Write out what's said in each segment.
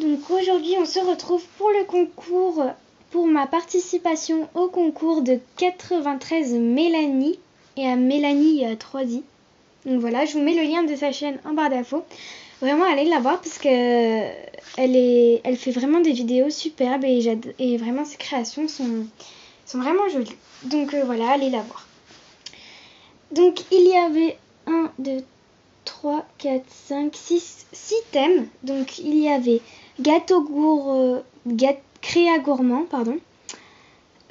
Donc aujourd'hui on se retrouve pour le concours, pour ma participation au concours de 93 Mélanie. Et à Mélanie il y a 3 i. Donc voilà, je vous mets le lien de sa chaîne en barre d'infos. Vraiment allez la voir parce que elle fait vraiment des vidéos superbes et vraiment ses créations sont vraiment jolies. Donc voilà, allez la voir. Donc il y avait 1, 2, 3, 4, 5, 6 thèmes. Donc il y avait créa gourmand,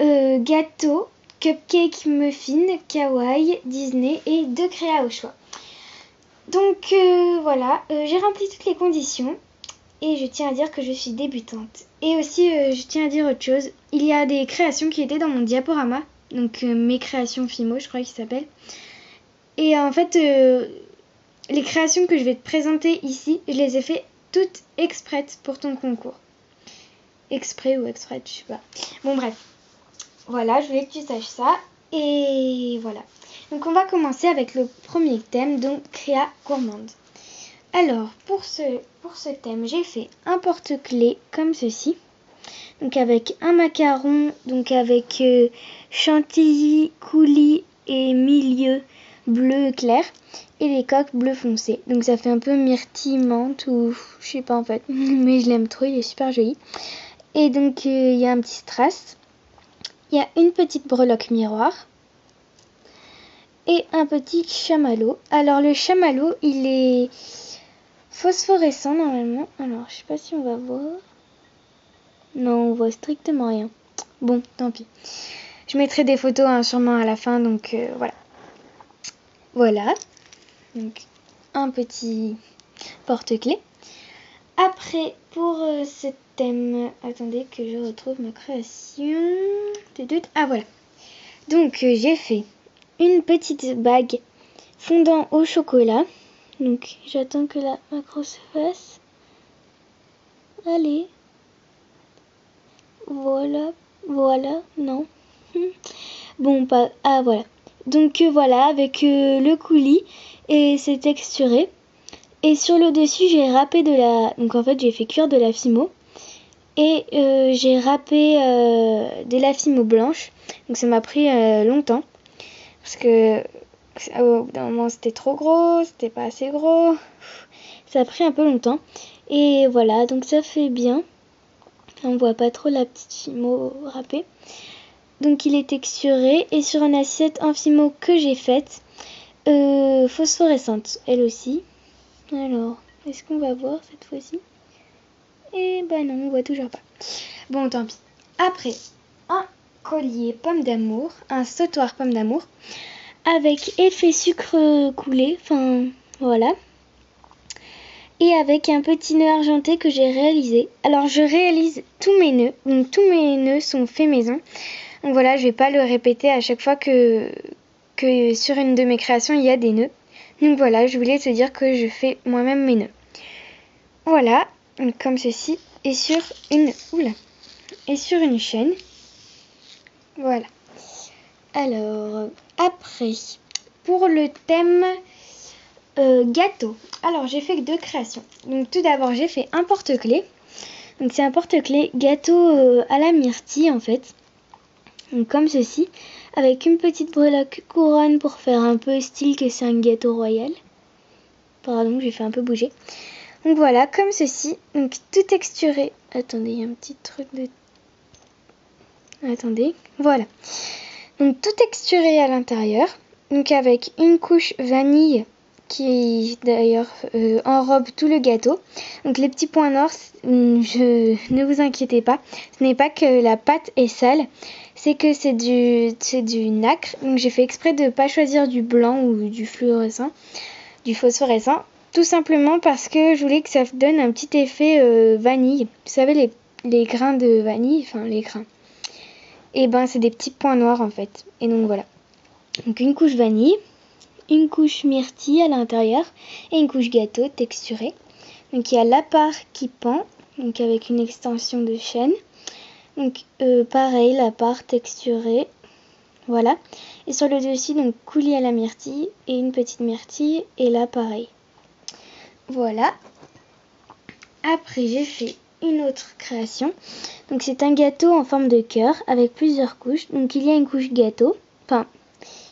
gâteau, cupcake, muffin, kawaii, Disney et 2 créas au choix. Donc voilà, j'ai rempli toutes les conditions et je tiens à dire que je suis débutante. Et aussi, je tiens à dire autre chose, il y a des créations qui étaient dans mon diaporama, donc mes créations Fimo, je crois qu'il s'appelle. Et en fait, les créations que je vais te présenter ici, je les ai fait toutes exprès pour ton concours. Exprès ou exprès, je sais pas. Bon bref, voilà, je voulais que tu saches ça. Et voilà. Donc on va commencer avec le premier thème, donc créa gourmande. Alors pour ce thème, j'ai fait un porte-clés comme ceci. Donc avec un macaron, donc avec chantilly, coulis et milieu bleu clair et les coques bleu foncé. Donc ça fait un peu myrtille, menthe ou je sais pas en fait, mais je l'aime trop, il est super joli. Et donc il y a un petit strass. Il y a une petite breloque miroir et un petit chamallow. Alors le chamallow, il est phosphorescent normalement. Alors je sais pas si on va voir. Non, on voit strictement rien. Bon, tant pis. Je mettrai des photos sûrement à la fin, donc voilà. Voilà. Donc un petit porte-clés. Après, pour ce thème, attendez que je retrouve ma création. Ah voilà. Donc j'ai fait une petite bague fondant au chocolat. Donc j'attends que la macro se fasse. Allez. Voilà, non. Bon, pas. Ah voilà. Donc voilà, avec le coulis et c'est texturé. Et sur le dessus, j'ai râpé Donc en fait, j'ai fait cuire de la Fimo. Et j'ai râpé de la Fimo blanche. Donc ça m'a pris longtemps. Parce que au bout d'un moment, c'était trop gros, c'était pas assez gros. Ça a pris un peu longtemps. Et voilà, donc ça fait bien. On voit pas trop la petite Fimo râpée. Donc il est texturé. Et sur une assiette en Fimo que j'ai faite, phosphorescente, elle aussi. Alors, est-ce qu'on va voir cette fois-ci? Eh ben non, on voit toujours pas. Bon, tant pis. Après, un collier pomme d'amour, un sautoir pomme d'amour, avec effet sucre coulé, enfin, voilà. Et avec un petit nœud argenté que j'ai réalisé. Alors, je réalise tous mes nœuds, donc tous mes nœuds sont faits maison. Donc voilà, je vais pas le répéter à chaque fois que sur une de mes créations, il y a des nœuds. Donc voilà, je voulais te dire que je fais moi-même mes nœuds. Voilà, comme ceci, et sur une chaîne. Voilà. Alors, après, pour le thème gâteau. Alors, j'ai fait 2 créations. Donc, tout d'abord, j'ai fait un porte-clés. Donc, c'est un porte-clés gâteau à la myrtille, en fait. Donc, comme ceci, avec une petite breloque couronne pour faire un peu style que c'est un gâteau royal. Pardon, j'ai fait un peu bouger. Donc voilà, comme ceci. Donc tout texturé. Attendez, il y a un petit truc de... Attendez, voilà. Donc tout texturé à l'intérieur. Donc avec une couche vanille qui d'ailleurs enrobe tout le gâteau. Donc les petits points noirs, ne vous inquiétez pas. Ce n'est pas que la pâte est sale. C'est que c'est du nacre. Donc j'ai fait exprès de ne pas choisir du blanc ou du fluorescent. Du phosphorescent. Tout simplement parce que je voulais que ça donne un petit effet vanille. Vous savez, les grains de vanille, enfin les grains. Et ben c'est des petits points noirs en fait. Et donc voilà. Donc une couche vanille, une couche myrtille à l'intérieur et une couche gâteau texturée. Donc il y a la part qui pend, donc avec une extension de chaîne. Donc pareil, la part texturée. Voilà. Et sur le dessus, donc coulis à la myrtille et une petite myrtille. Et là pareil. Voilà. Après, j'ai fait une autre création. Donc c'est un gâteau en forme de cœur avec plusieurs couches. Donc il y a une couche gâteau, enfin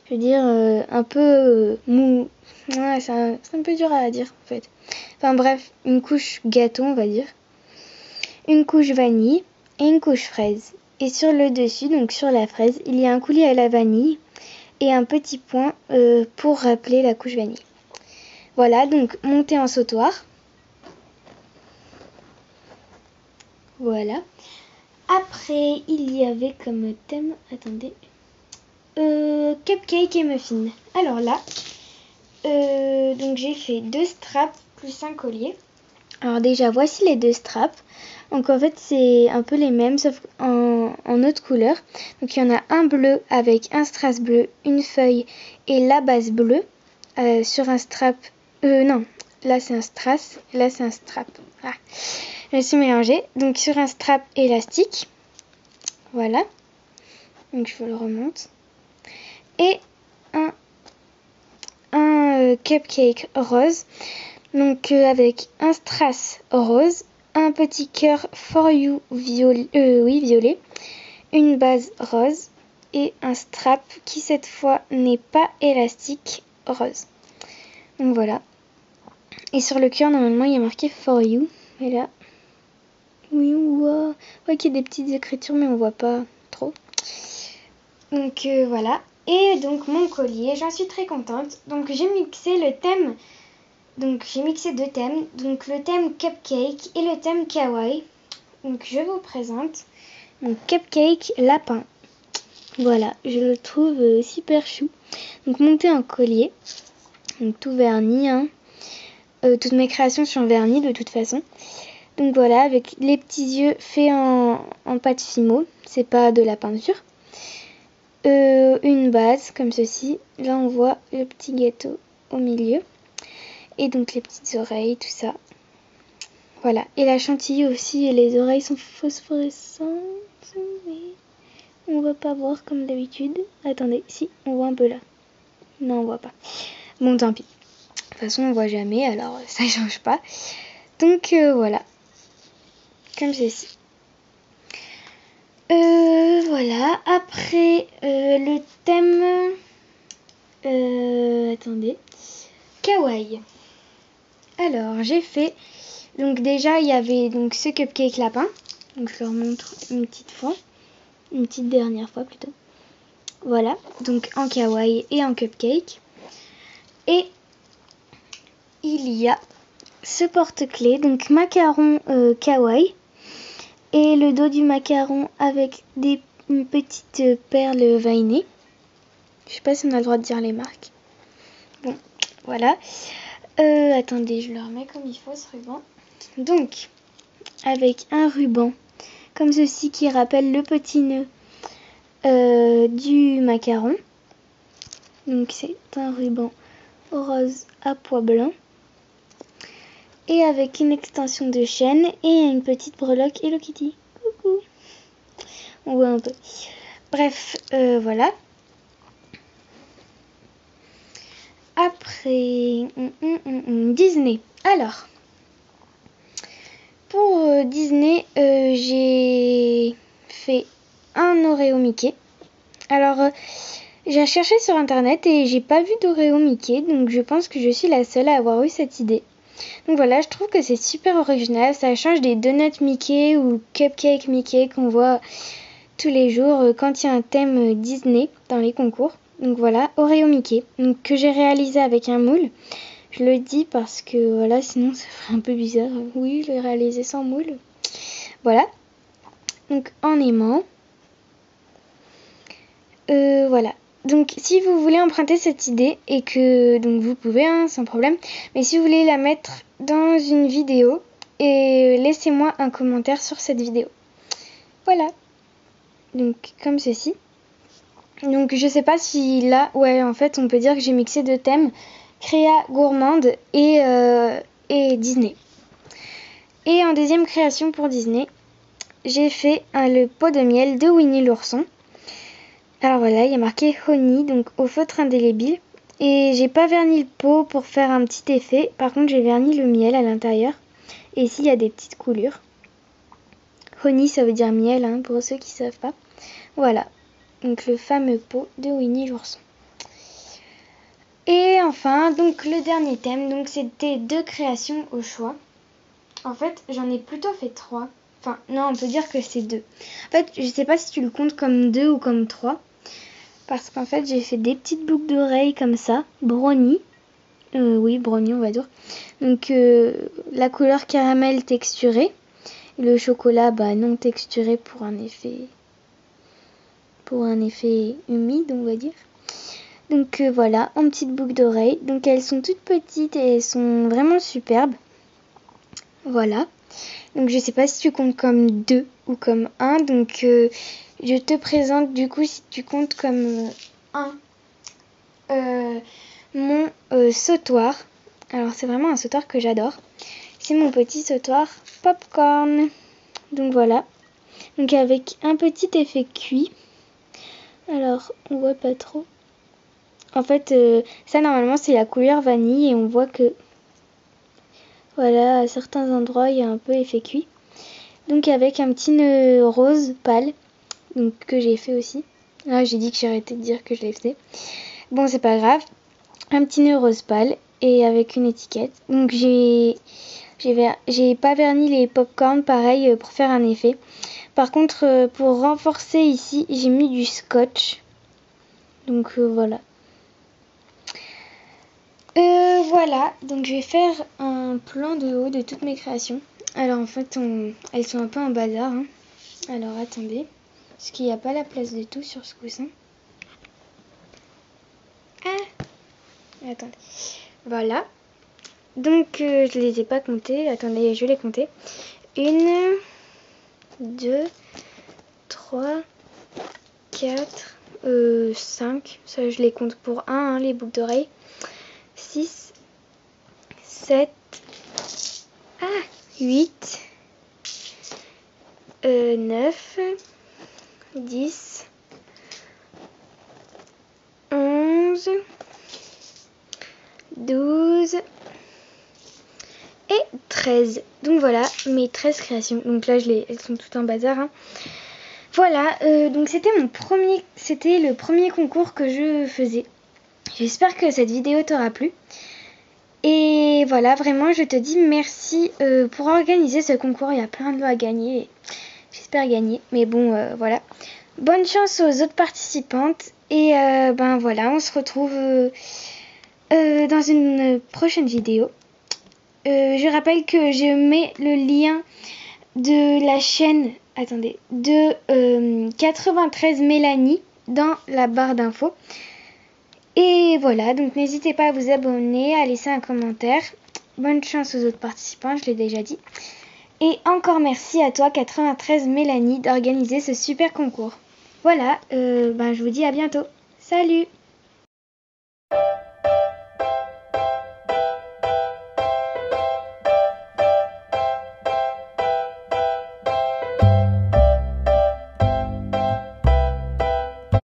je veux dire un peu mou. Ouais, c'est un peu dur à dire en fait. Enfin bref, une couche gâteau on va dire. Une couche vanille et une couche fraise. Et sur le dessus, donc sur la fraise, il y a un coulis à la vanille et un petit point pour rappeler la couche vanille. Voilà, donc monté en sautoir. Voilà. Après, il y avait comme thème, attendez, cupcake et muffin. Alors là, donc j'ai fait 2 straps plus un collier. Alors déjà, voici les 2 straps. Donc en fait, c'est un peu les mêmes, sauf en autre couleur. Donc il y en a un bleu avec un strass bleu, une feuille et la base bleue sur un strap. Non, là c'est un strass, là c'est un strap. Ah, je me suis mélangée. Donc sur un strap élastique. Voilà. Donc je vous le remonte. Et un cupcake rose. Donc avec un strass rose, un petit cœur for you violet, une base rose et un strap qui cette fois n'est pas élastique rose. Donc voilà. Et sur le cœur normalement il y a marqué for you. Mais là, oui on voit qu'il y a des petites écritures mais on voit pas trop. Donc voilà. Et donc mon collier, j'en suis très contente. Donc j'ai mixé le thème. Donc j'ai mixé 2 thèmes, donc le thème cupcake et le thème kawaii. Donc je vous présente mon cupcake lapin. Voilà, je le trouve super chou. Donc monté en collier, donc tout verni. Hein. Toutes mes créations sont vernies de toute façon. Donc voilà, avec les petits yeux faits en pâte Fimo, c'est pas de la peinture. Une base comme ceci. Là on voit le petit gâteau au milieu. Et donc les petites oreilles, tout ça. Voilà. Et la chantilly aussi, et les oreilles sont phosphorescentes. Mais on va pas voir comme d'habitude. Attendez, si, on voit un peu là. Non, on voit pas. Bon, tant pis. De toute façon, on voit jamais, alors ça change pas. Donc voilà. Comme ceci. Voilà. Après, le thème... attendez. Kawaii. Alors, j'ai fait... Donc déjà, il y avait donc ce cupcake lapin. Donc je leur montre une petite fois. Une petite dernière fois plutôt. Voilà. Donc en kawaii et en cupcake. Et il y a ce porte-clés. Donc macaron kawaii. Et le dos du macaron avec une petite perle veinée. Je sais pas si on a le droit de dire les marques. Bon, voilà. Attendez, je le remets comme il faut ce ruban. Donc, avec un ruban comme ceci qui rappelle le petit nœud du macaron. Donc c'est un ruban rose à pois blanc. Et avec une extension de chaîne et une petite breloque Hello Kitty. Coucou. On voit un peu. Bref, voilà. Après, Disney. Alors, pour Disney, j'ai fait un Oreo Mickey. Alors, j'ai cherché sur internet et j'ai pas vu d'Oreo Mickey, donc je pense que je suis la seule à avoir eu cette idée. Donc voilà, je trouve que c'est super original, ça change des donuts Mickey ou cupcake Mickey qu'on voit tous les jours quand il y a un thème Disney dans les concours. Donc voilà, Oreo Mickey, donc que j'ai réalisé avec un moule. Je le dis parce que voilà, sinon ça ferait un peu bizarre. Oui, je l'ai réalisé sans moule. Voilà. Donc en aimant. Voilà. Donc si vous voulez emprunter cette idée et que donc vous pouvez hein, sans problème. Mais si vous voulez la mettre dans une vidéo et laissez-moi un commentaire sur cette vidéo. Voilà. Donc comme ceci. Donc je sais pas si là, ouais en fait on peut dire que j'ai mixé 2 thèmes, créa gourmande et Disney. Et en deuxième création pour Disney, j'ai fait le pot de miel de Winnie l'ourson. Alors voilà, il y a marqué Honey, donc au feutre indélébile. Et j'ai pas verni le pot pour faire un petit effet, par contre j'ai verni le miel à l'intérieur. Et ici il y a des petites coulures. Honey, ça veut dire miel, hein, pour ceux qui savent pas. Voilà, donc le fameux pot de Winnie l'ourson. Et enfin, donc le dernier thème, donc c'était 2 créations au choix. En fait, j'en ai plutôt fait 3. Enfin, non, on peut dire que c'est 2. En fait, je sais pas si tu le comptes comme 2 ou comme 3. Parce qu'en fait, j'ai fait des petites boucles d'oreilles comme ça, brownie. Oui, brownie, on va dire. Donc, la couleur caramel texturée. Le chocolat, non texturé pour un effet humide, on va dire. Donc voilà, en petites boucles d'oreilles. Donc elles sont toutes petites et elles sont vraiment superbes. Voilà. Donc je sais pas si tu comptes comme 2 ou comme 1. Donc je te présente du coup si tu comptes comme 1 mon sautoir. Alors c'est vraiment un sautoir que j'adore. C'est mon petit sautoir popcorn. Donc voilà. Donc avec un petit effet cuit. Alors on voit pas trop. En fait, ça normalement c'est la couleur vanille et on voit que voilà, à certains endroits il y a un peu effet cuit. Donc avec un petit nœud rose pâle, donc que j'ai fait aussi. Ah, j'ai dit que j'arrêtais de dire que je l'ai fait. Bon, c'est pas grave. Un petit nœud rose pâle et avec une étiquette. Donc j'ai pas verni les popcorn pareil pour faire un effet. Par contre, pour renforcer ici, j'ai mis du scotch. Donc voilà. Voilà, donc je vais faire un plan de haut de toutes mes créations. Alors en fait, elles sont un peu en bazar. Hein. Alors attendez, parce qu'il n'y a pas la place de tout sur ce coussin. Ah, attendez. Voilà. Donc je les ai pas comptés. Attendez, je vais les compter. 1, 2, 3, 4, 5. Ça, je les compte pour 1, hein, les boucles d'oreilles. 6, 7, 8, 9, 10, 11, 12 et 13. Donc voilà mes 13 créations. Donc là elles sont toutes en bazar. Hein. Voilà, donc c'était le premier concours que je faisais. J'espère que cette vidéo t'aura plu. Et voilà, vraiment, je te dis merci pour organiser ce concours. Il y a plein de lots à gagner. J'espère gagner. Mais bon, voilà. Bonne chance aux autres participantes. Et voilà, on se retrouve dans une prochaine vidéo. Je rappelle que je mets le lien de la chaîne de 93 Mélanie dans la barre d'infos. Et voilà, donc n'hésitez pas à vous abonner, à laisser un commentaire. Bonne chance aux autres participants, je l'ai déjà dit. Et encore merci à toi 93 Mélanie d'organiser ce super concours. Voilà, je vous dis à bientôt. Salut!